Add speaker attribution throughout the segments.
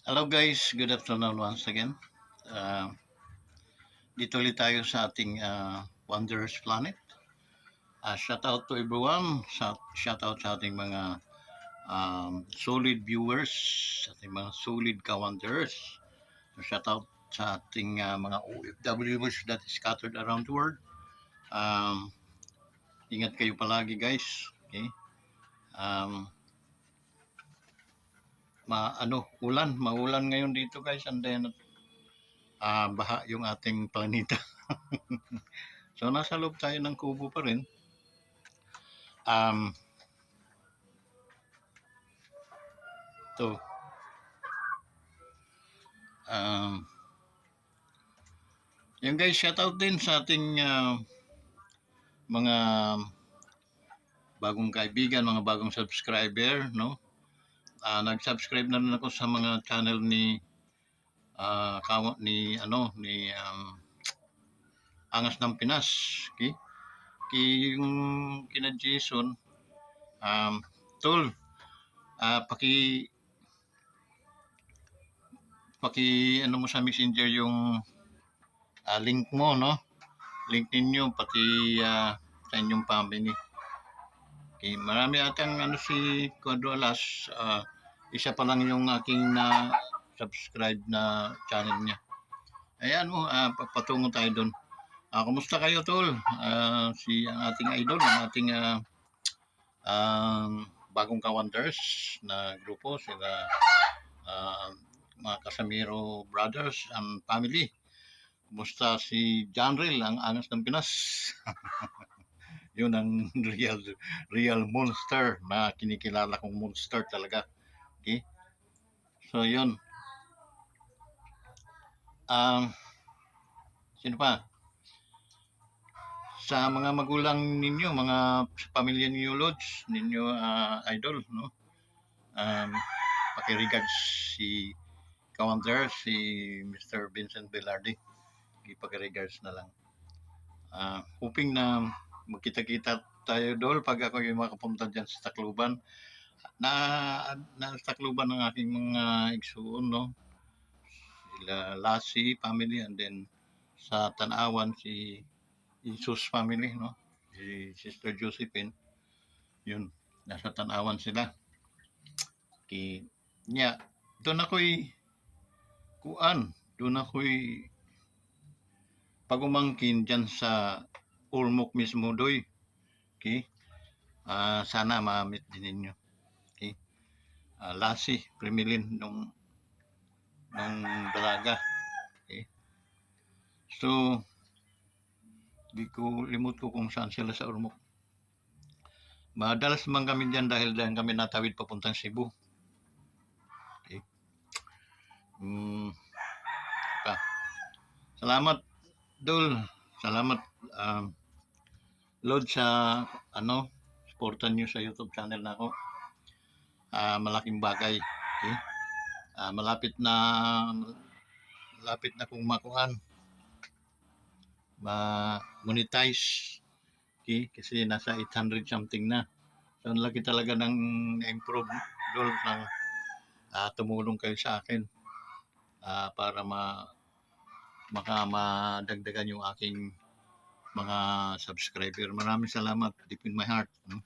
Speaker 1: Hello guys, good afternoon once again. Uh, Dito ulit tayo sa ating Wondrous Planet. Shout out to everyone. Shout out sa ating mga solid viewers, sa ating mga solid ka-wonders. So, shout out sa ating mga OFWs that is scattered around the world. Um, Ingat kayo palagi guys. Okay? Um, maulan ngayon dito guys, and then baha yung ating planeta. So nasa loob tayo ng kubo pa rin. Um, to um, Yung guys, shout out din sa ating mga bagong kaibigan, mga bagong subscriber, no? Nag-subscribe na rin ako sa mga channel ni Angas ng Pinas. Okay? Yung kina Jason, um, tol, paki ano mo sa Messenger yung link mo, no? Link ninyo pati sa inyong family. Okay, marami atang si Quadro Alas, isa pa lang yung aking na subscribe na channel niya. Ayan mo, papatungo tayo doon. Kumusta kayo tol? Si ang ating idol, ang ating bagong ka-wonders na grupo, sila mga Casamiro Brothers and family. Kumusta si Janril, ang Angas ng Pinas? Yun ang real monster na kinikilala kong monster talaga. Okay? So yun. Sino pa? Sa mga magulang ninyo, mga pamilya ninyo Lods, ninyo idol, no? Paki-regards si Kawander, si Mr. Vincent Velarde. Paki-regards na lang. Hoping na magkita-kita tayo dol pag ako yung makapunta dyan sa Tacloban. Na Tacloban ng aking mga igsuon, no? Sila Lassie family, and then sa Tanawan si Jesus family, no? Si Sister Josephine. Yun, nasa Tanawan sila. Okay. Doon ako'y pagumangkin dyan sa Ormoc mismo doy. Okay? Sana ma-meet din ninyo. Okay? Lassie, Primilin nung dalaga. Okay? So, di ko limot ko kung saan sila sa Ormoc. Madalas man kami dyan dahil kami natawid papuntang Cebu. Okay? Salamat, Dol. Salamat, Lord, sa supportan nyo sa YouTube channel na ako. Malaking bagay. Okay? Malapit na kung makuhan. Ma-monetize. Okay? Kasi nasa 800 something na. So, ang laki talaga ng improve, Dol, ng tumulong kayo sa akin para madagdagan yung aking mga subscriber. Maraming salamat deep in my heart. No?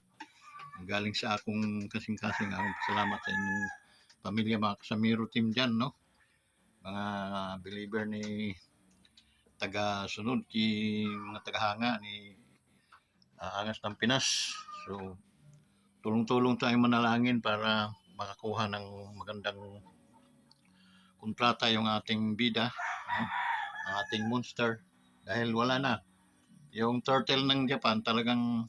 Speaker 1: Galing sa akong kasing-kasing salamat sa inyong pamilya, mga Casamiro team dyan, no? Mga believer ni taga-sunod, mga taga-hanga ni Angas ng Pinas. So, tulong-tulong tayong manalangin para makakuha ng magandang kontrata yung ating bida, no? Ang ating monster. Dahil wala na. Yung turtle ng Japan talagang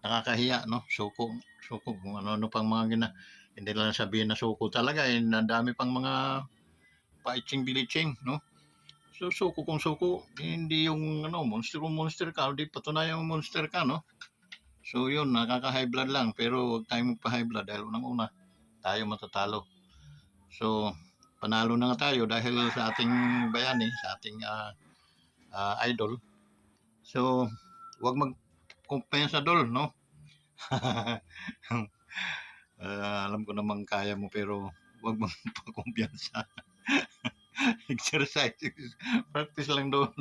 Speaker 1: nakakahiya, no? Suko kung ano pang mga hindi lang sabihin na suko talaga, ang dami pang mga paiching-biliching, no? So suko kung suko, hindi yung monster ka, hindi patunayang monster ka, no? So yun, nakaka-high blood lang, pero huwag tayong magpa-high blood dahil unang-una tayo matatalo. So panalo na nga tayo dahil sa ating bayani, sa ating idol. So huwag mag-kumpensa dol, no? Alam ko namang kaya mo, pero wag mong pagkumpiyansa. Exercise, practice lang doon.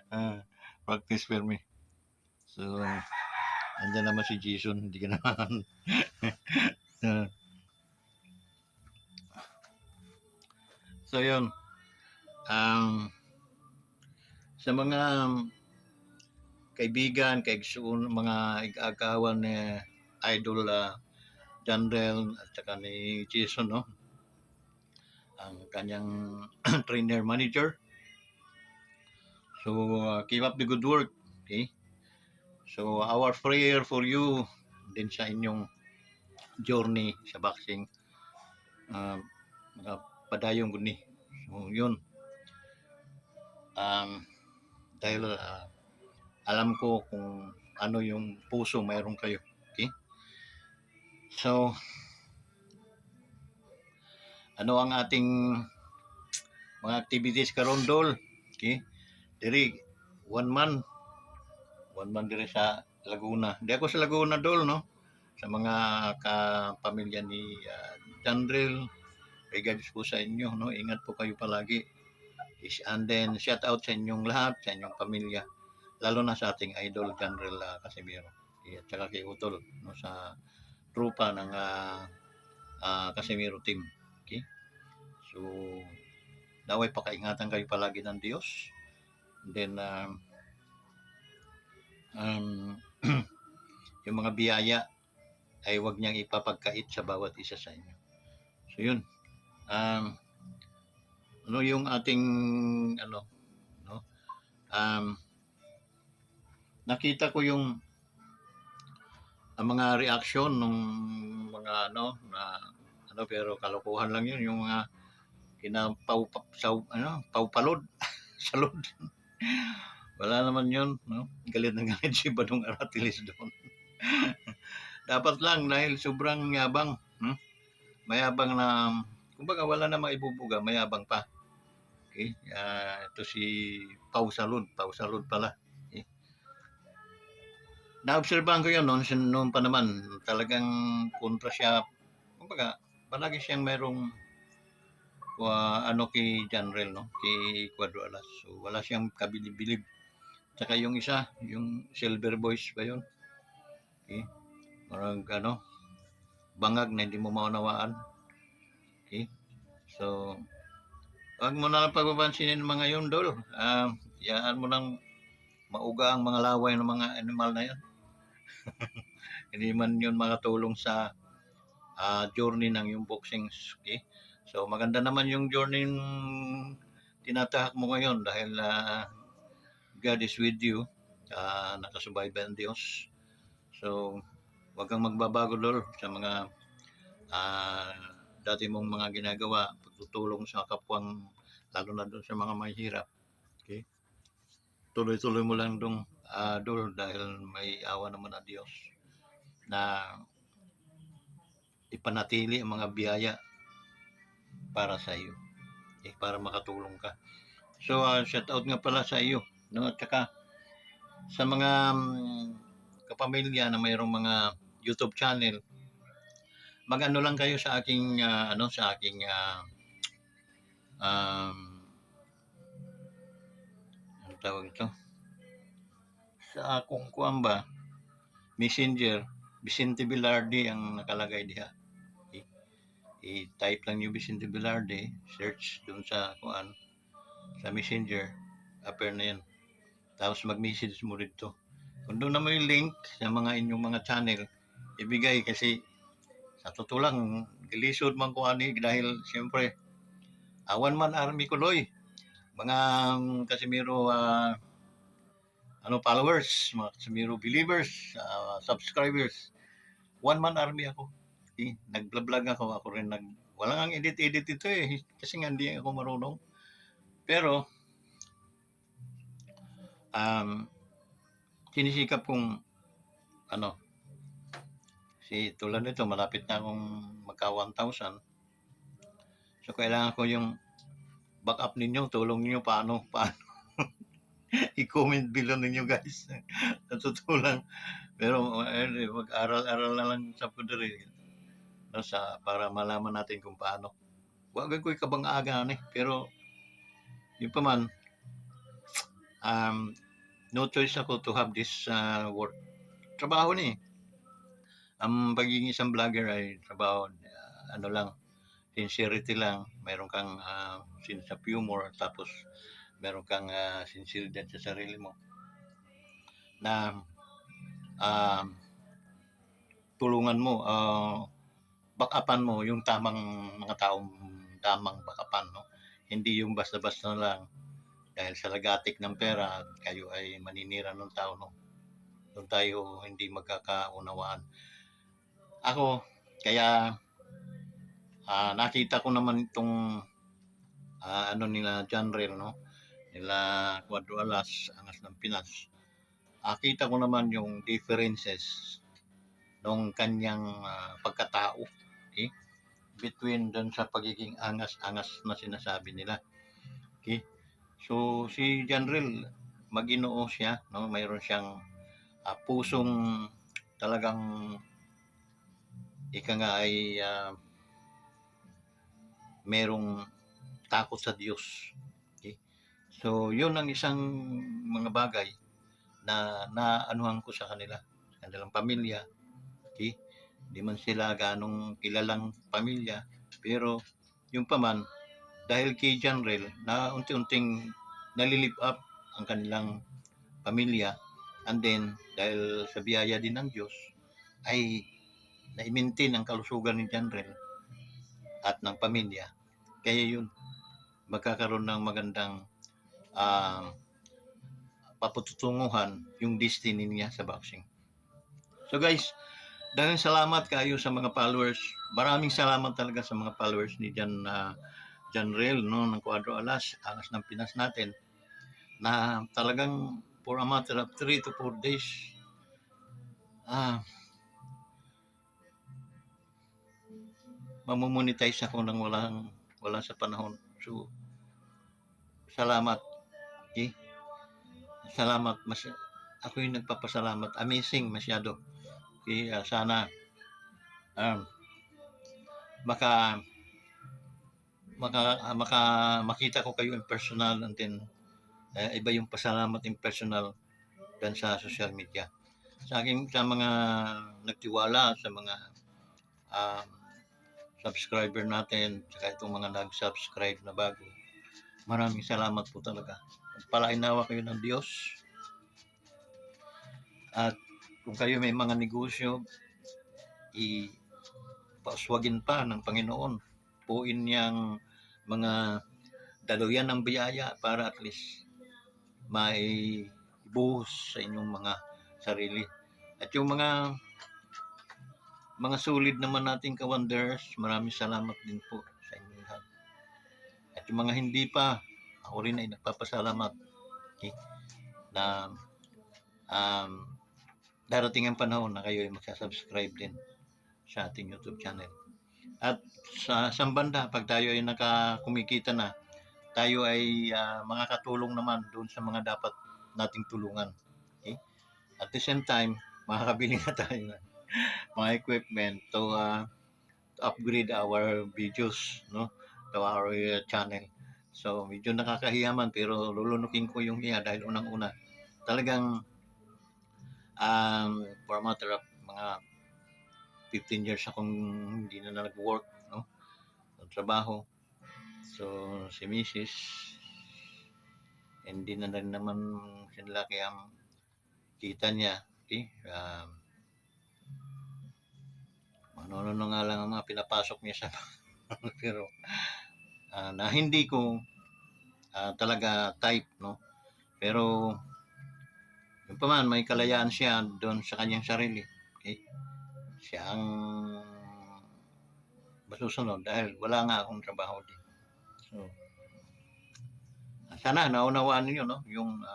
Speaker 1: Ah, practice for me. So, andyan naman si Jason, hindi ka naman. Ah, so, yun. Um, sa mga kaibigan, mga ig-agawan ni Idol Janrel at saka ni Jason, no? Ang kanyang trainer manager. So, keep up the good work. Okay? So, our prayer for you din sa inyong journey sa boxing. Mga padayong guni. So, yun. Dahil alam ko kung ano yung puso mayroon kayo. Okay? So, ano ang ating mga activities karon Dol? Okay? Diri, one man diri sa Laguna. Di ako sa Laguna Dol, no? Sa mga kapamilya ni Jandril, regards po sa inyo, no? Ingat po kayo palagi. And then, shout out sa inyong lahat, sa inyong pamilya. Lalo na sa ating idol, Jandril Casimiro. At saka kay Utol, no? Sa trupa ng Casimiro team. Okay? So, naway pakaingatan kayo palagi ng Diyos. And then, yung mga biyaya ay wag niyang ipapagkait sa bawat isa sa inyo. So yun. Ano yung ating ano, no? Nakita ko yung ang mga reaction ng mga na pero kalokohan lang yun yung mga paupalod salod. Wala naman yun, no? Galit na galit si Badong Aratilis doon. Dapat lang dahil sobrang yabang, mayabang na, kumbaga wala na maibubuga, mayabang pa. Okay? Ito si Pau Salud pala. Okay? Naobserbahan ko yun noon pa naman, talagang kontra siya, kumbaga, palagi siyang merong kay Janrel, no? Kay Cuadro Alas. So, wala siyang kabilib-bilib. Tsaka yung isa, yung Silver Boys ba yun? Okay? Marang bangag na hindi mo maunawaan. Okay? So, wag mo na lang pagbabansinin ng mga yun, Dol. Yaan mo nang mauga ang mga laway ng mga animal na yun. Hindi man yun makatulong sa journey ng yung boxing. Okay? So, maganda naman yung journey tinatahak mo ngayon dahil God is with you. Nakasubaybay ang Diyos. So, wag kang magbabago, Dol, sa mga dati mong mga ginagawa, pagtutulong sa kapwang, lalo na doon sa mga mahihirap. Okay? Tuloy-tuloy mo lang dong Dol, dahil may awa naman ang Diyos na ipanatili ang mga biyaya para sa iyo. Okay? Para makatulong ka. So, shout out nga pala sa iyo. No? At saka, sa mga kapamilya na mayroong mga YouTube channel, mag-ano lang kayo sa aking ano tawag ito, sa akong kuan ba, Messenger, Vicente Velarde ang nakalagay diha. Okay? I-type lang yung Vicente Velarde, search dun sa kuan, sa Messenger, appear na yan. Tapos mag-message mo dito. Kung doon na mo yung link sa mga inyong mga channel, ibigay kasi sa totoo lang, gilisod man ko ani dahil siyempre, one man army kuloy. Mga Casimiro followers, mga Casimiro believers, subscribers. One man army ako. Okay? Nag-vlog ako rin walang ang edit ito kasi nga hindi ako marunong. Pero sinisikap kong tulad nito, malapit na akong magka 1,000. So, kailangan ko yung backup ninyo, tulong ninyo, paano i-comment below ninyo, guys. Sa totoo lang. Pero mag-aral-aral na lang sa pudari. no, para malaman natin kung paano. Wag ko'y kabang-aga ni, pero yun pa man, um, no choice ako to have this work. Trabaho ni. Ang pagiging isang vlogger ay trabaho, ano lang, sincerity lang. Meron kang sense of humor, tapos meron kang sinceridad sa sarili mo na um, tulungan mo, backupan mo yung mga taong tamang backupan, no? Hindi yung basta-basta lang dahil sa lagatik ng pera kayo ay maninira ng tao, no? Doon tayo hindi magkakaunawaan. Ako, kaya nakita ko naman itong ano nila John Reel, no? Nila Cuadro Alas, Angas ng Pinas. Kita ko naman yung differences ng kanyang pagkatao, okay? Between dun sa pagiging angas-angas na sinasabi nila. Okay? So si John Reel, Maginoo siya, no? Mayroon siyang pusong talagang ika nga ay merong takot sa Diyos. Okay? So yun ang isang mga bagay na naanuhan ko sa kanila, sa kanilang pamilya. Okay? Hindi man sila ganong kilalang pamilya, pero yung paman, dahil kay John Reel, na unti-unting nalilip up ang kanilang pamilya, and then dahil sa biyaya din ng Diyos, ay na-maintain ang kalusugan ni John Reel at ng pamilya. Kaya yun, magkakaroon ng magandang papututunguhan yung destiny niya sa boxing. So guys, dahil salamat kayo sa mga followers. Maraming salamat talaga sa mga followers ni John Reel, no, ng Cuadro Alas, Angas ng Pinas natin, na talagang for a matter of 3 to 4 days, mamomonetize ako ng wala sa panahon. So, salamat. Okay? Salamat. Ako yung nagpapasalamat. Amazing masyado. Okay? Sana makita ko kayo in personal, and then iba yung pasalamat in personal dan sa social media. Sa mga nagtiwala, sa mga subscriber natin, saka itong mga nag-subscribe na bago, maraming salamat po talaga. Palainawa kayo ng Diyos. At kung kayo may mga negosyo, pauswagin pa ng Panginoon. Puin niyang mga daluyan ng biyaya para at least may buhos sa inyong mga sarili. At yung mga solid naman nating ka-wonders, maraming salamat din po sa inyo lahat. At yung mga hindi pa, ako rin ay nagpapasalamat. Okay? Na darating ang panahon na kayo ay magsasubscribe din sa ating YouTube channel. At sa isang banda, pag tayo ay nakakumikita na, tayo ay makakatulong naman doon sa mga dapat nating tulungan. Okay? At the same time, makakabili na tayo ng mga equipment to upgrade our videos, no, to our channel. So medyo nakakahiyaman, pero lulunukin ko yung hiya dahil unang-una talagang for a matter of mga 15 years akong hindi na nag-work, no, ng trabaho. So si Mrs. hindi na rin naman sinlaki ang kita niya. Okay? Ano nga lang ang mga pinapasok niya sa pero na hindi ko talaga type, no, pero yung pa man, may kalayaan siya doon sa kanyang sarili. Okay? Siya ang masusunod dahil wala nga akong trabaho din. So sana naunawaan niyo, no, yung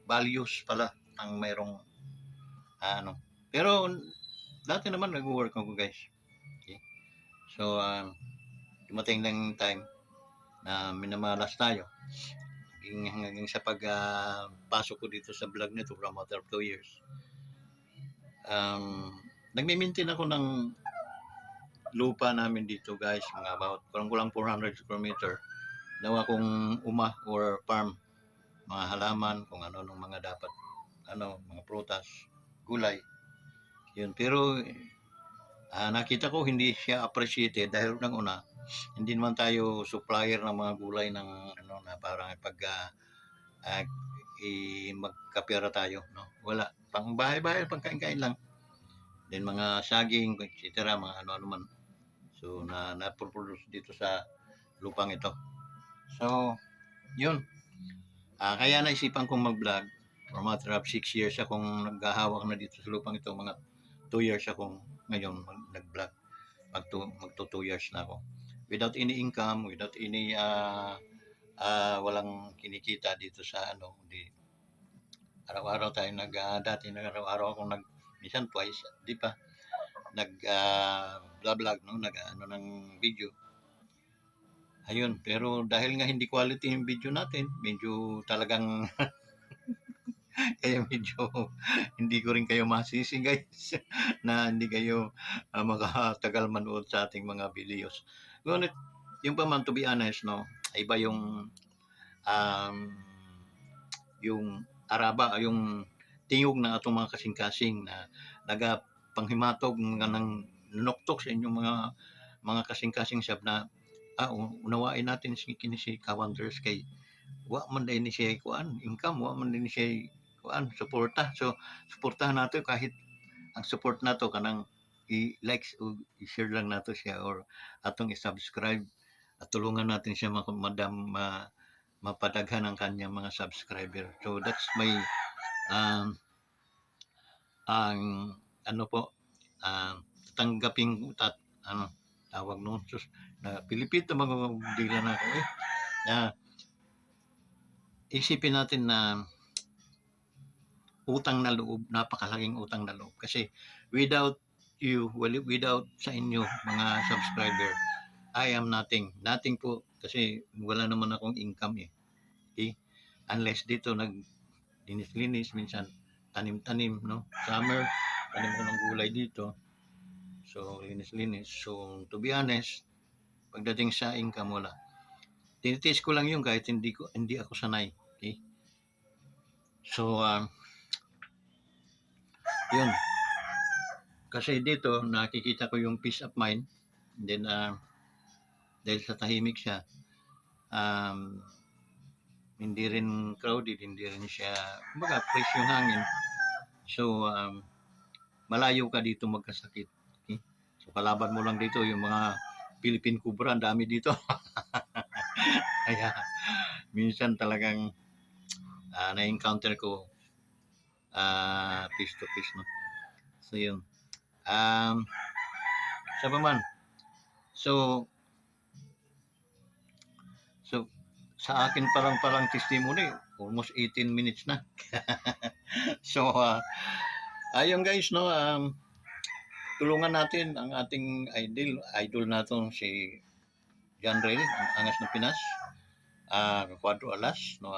Speaker 1: values pala ang mayroong pero dati naman nag-work ako, guys. Okay? So dumating lang time na minamalas tayo hanggang sa pasok ko dito sa vlog nito for a matter of 2 years. Nagme-maintain ako ng lupa namin dito guys, mga about kulang 400 square meter. Nawa kong or farm, mga halaman, kung ano nung mga dapat, mga prutas, gulay. Yun. Pero nakita ko hindi siya appreciated dahil nang una, hindi naman tayo supplier ng mga gulay ng na parang pag magkapera tayo, no? Wala. Pang bahay-bahay, pang kain-kain lang. Then mga saging, etc. mga ano-ano man. So na-produce dito sa lupang ito. So, yun. Kaya naisipan kong mag-vlog. For matter of 6 years akong naghahawak na dito sa lupang ito. Mga 2 years akong ngayon nag-vlog. Magto 2 years na ako. Without any income, without any walang kinikita dito sa araw-araw tayo dati araw-araw akong minsan twice, di pa vlog no, ng video. Ayun, pero dahil nga hindi quality yung video natin, medyo talagang kaya medyo hindi ko rin kayo masisi guys na hindi kayo makatagal manood sa ating mga videos. Ngunit yung pa man, to be honest, no, iba um, yung araba, yung tingog ng atong mga kasing-kasing na nagapanghimatog nga ng nuktok sa inyong mga kasing-kasing sab na unawain natin kini si Kawanders kay wa man din ni siya kuan income, wa man din ni siya kuan suporta. So suportahan nato kahit ang support nato kanang i-like o i-share lang nato siya or atong i-subscribe at tulungan natin siya mapadaghan ang kanyang mga subscriber. So that's my ang po tanggaping tawag noon sus na Pilipito magdila na ako isipin natin na utang na loob, napakalaking utang na loob kasi without without sa inyo mga subscriber, I am nothing po kasi wala naman akong income okay? Unless dito linis-linis, minsan tanim-tanim, no? Summer, tanim ko ng gulay dito. So, linis-linis. So, to be honest, pagdating sa income, wala. Tinitiis ko lang yun kahit hindi ako sanay. Okay? So, yun. Kasi dito, nakikita ko yung peace of mind. And then, dahil sa tahimik siya, hindi rin crowded, hindi rin siya, kumbaga, fresh yung hangin. So, malayo ka dito magkasakit. Okay? So, kalaban mo lang dito yung mga Philippine Cobra, ang dami dito. Kaya, minsan talagang na-encounter ko face to face, no? So, yun. Sa man. So, sa akin parang testimony, almost 18 minutes na. So, ayun guys, no, tulungan natin ang ating idol natin si John Rail, ang angas ng Pinas, Quadro Alas, no,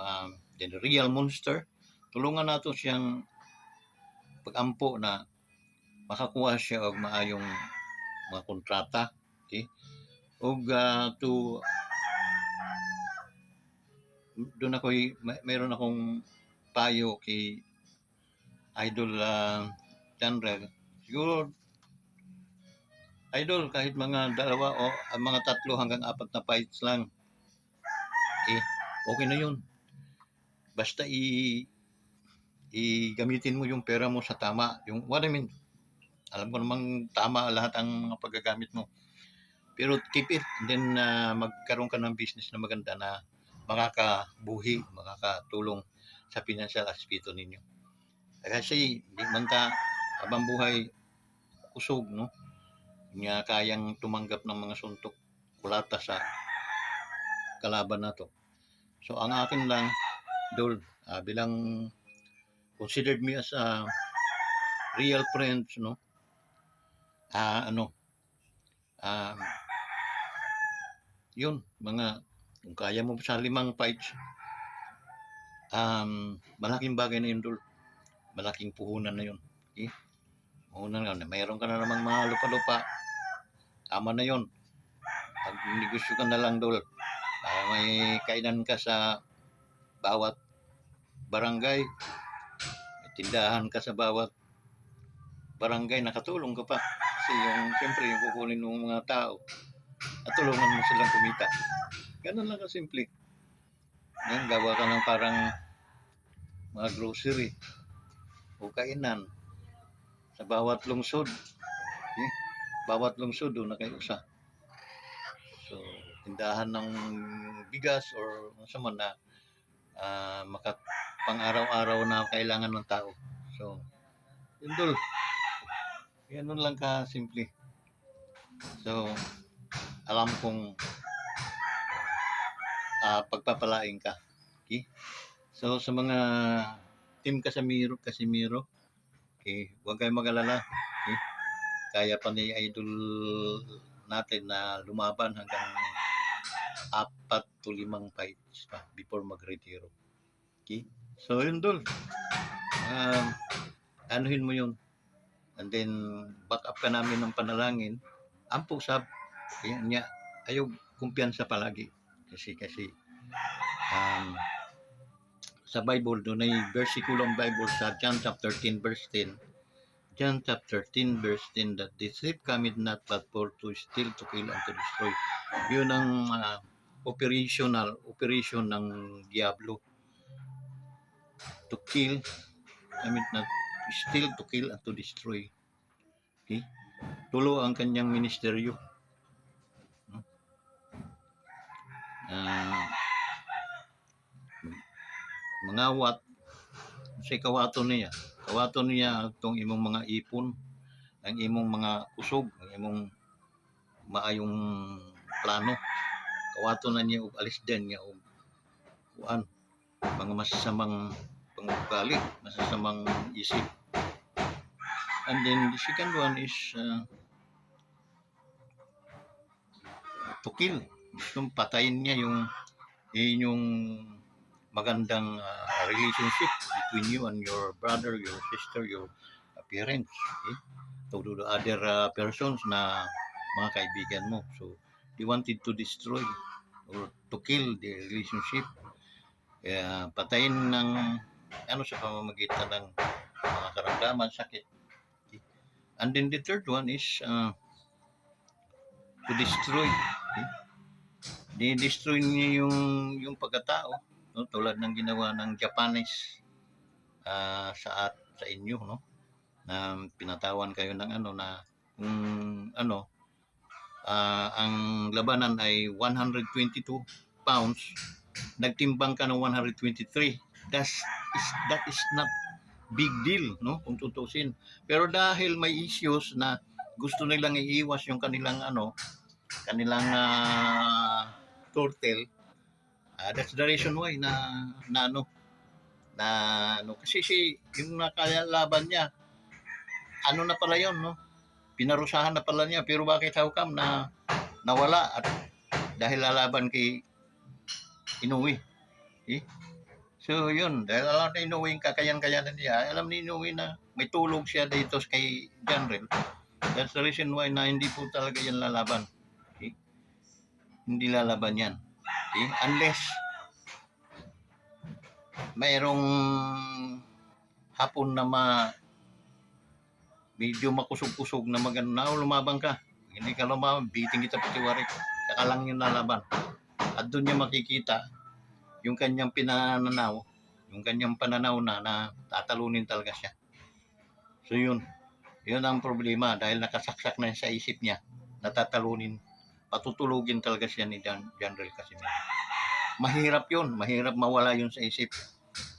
Speaker 1: the real monster. Tulungan natin siyang pagampo na makakuha siya og maayong mga kontrata, okay? Og doon mayroon akong payo kay Idol John Rail. Siguro Idol, kahit mga dalawa o mga 3 hanggang 4 na fights lang, okay na yun. Basta gamitin mo yung pera mo sa tama. Yung what I mean, alam ko namang tama lahat ang mga paggagamit mo. Pero keep it, and then magkaroon ka ng business na maganda na makakabuhi, makakatulong sa financial aspecto ninyo. Kasi di man ta habang buhay kusog, no? Nga kayang tumanggap ng mga suntok kulata sa kalaban nato. So ang akin lang, Dol, bilang considered me as a real friends, no? Yun, kung kaya mo sa 5 fights, malaking bagay na yun, Dol. Malaking puhunan na yun. Okay? Puhunan na, mayroon ka na namang mga lupa-lupa. tama na yon. Pag negosyo ka na lang, Dol. May kainan ka sa bawat barangay, may tindahan ka sa bawat barangay, nakatulong ka pa. Kasi siyempre, yung kukunin ng mga tao, at tulungan mo silang kumita. Ganun lang kasimple. Yan, gawa ka ng parang mga grocery o kainan sa bawat lungsod. Okay? Bawat lungsod doon na kayo sa. So, tindahan ng bigas or sa man na pang-araw-araw na kailangan ng tao. So, yun Dol. Ganun lang ka simple. So, alam kong pagpapalain ka. Okay? So, sa mga team Casimiro, okay, huwag kayong mag-alala. Okay? Kaya pa ni Idol natin na lumaban hanggang 4 to 5 fights pa before mag-retiro. Okay? So, yun Dol. Anuhin mo yun. And then, back up ka namin ng panalangin. Ampo sab. Okay? Ayaw kumpiyansa palagi. Kasi sa Bible, doon ay versikulo ng Bible sa John chapter 10 verse 10. John chapter 10 verse 10 that the thief cometh not but for to steal, to kill, and to destroy. Yun ang operation ng Diablo. To kill, cometh not to steal, to kill, and to destroy. Okay? Tulo ang kanyang ministeryo. Mangawat sa kawaton niya itong imong mga ipon, ang imong mga kusog, ang imong maayong plano. Kawaton na niya og alisdan niya og kuan, mga masasamang pangugali, masasamang isip. And then the second one is to kill. Gustong patayin niya yung inyong magandang relationship between you and your brother, your sister, your parents, okay? To the other persons na mga kaibigan mo. So, they wanted to destroy or to kill the relationship. Patayin ng sa pamamagitan ng mga karamdaman, sakit. Okay? And then the third one is to destroy. Okay? Di-destroy niya yung pagkatao, no? Tulad ng ginawa ng Japanese sa inyo, no? Na pinatawan kayo ng ang labanan ay 122 pounds, nagtimbang ka ng 123. That is not big deal, no? Kung tutusin. Pero dahil may issues na gusto nilang iiwas yung kanilang turtle, that's the reason why kasi yung nakalaban niya na pala yun, no? Pinarusahan na pala niya, pero bakit how come na nawala at dahil lalaban kay Inoue. Okay? So yun, dahil alam na Inoue yung kakayan-kayanan niya, alam ni Inoue na may tulog siya dito kay Janrel. That's the reason why na hindi po talaga yan lalaban. Okay? Hindi lalaban yan. Okay? Unless mayroong hapon na medyo makusog-kusog na lumabang ka. Hindi ka lumabang, biting kita patiwari. Saka lang yung lalaban. At doon niya makikita yung kanyang pananaw na tatalunin talaga siya. So yun ang problema dahil nakasaksak na sa isip niya, natatalunin, patutulugin talaga siya ni Janrel Casimiro. Mahirap mawala yun sa isip.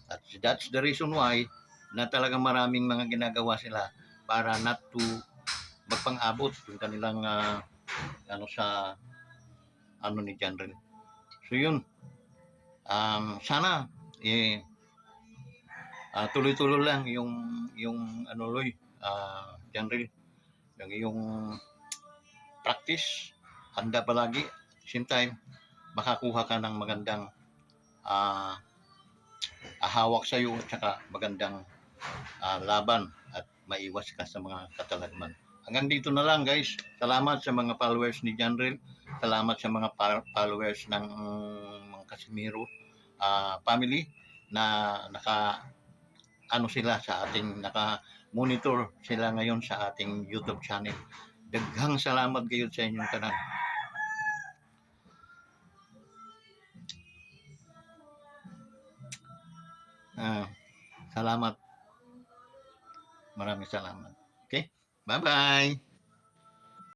Speaker 1: At that's the reason why na talagang maraming mga ginagawa sila para not to magpang-abot yung kanilang ni Janrel. So yun, sana tuloy-tuloy lang yung Janrel, yung practice, handa palagi, same time makakuha ka ng magandang hawak sa iyo at saka magandang laban at maiwas ka sa mga katalagman. hanggang dito na lang guys. Salamat sa mga followers ni Janril. Salamat sa mga followers ng mga Casimiro family na naka ano sila sa ating naka-monitor sila ngayon sa ating YouTube channel. Daghang salamat kayo sa inyong tanan. Salamat. Maraming salamat. Okay? Bye-bye.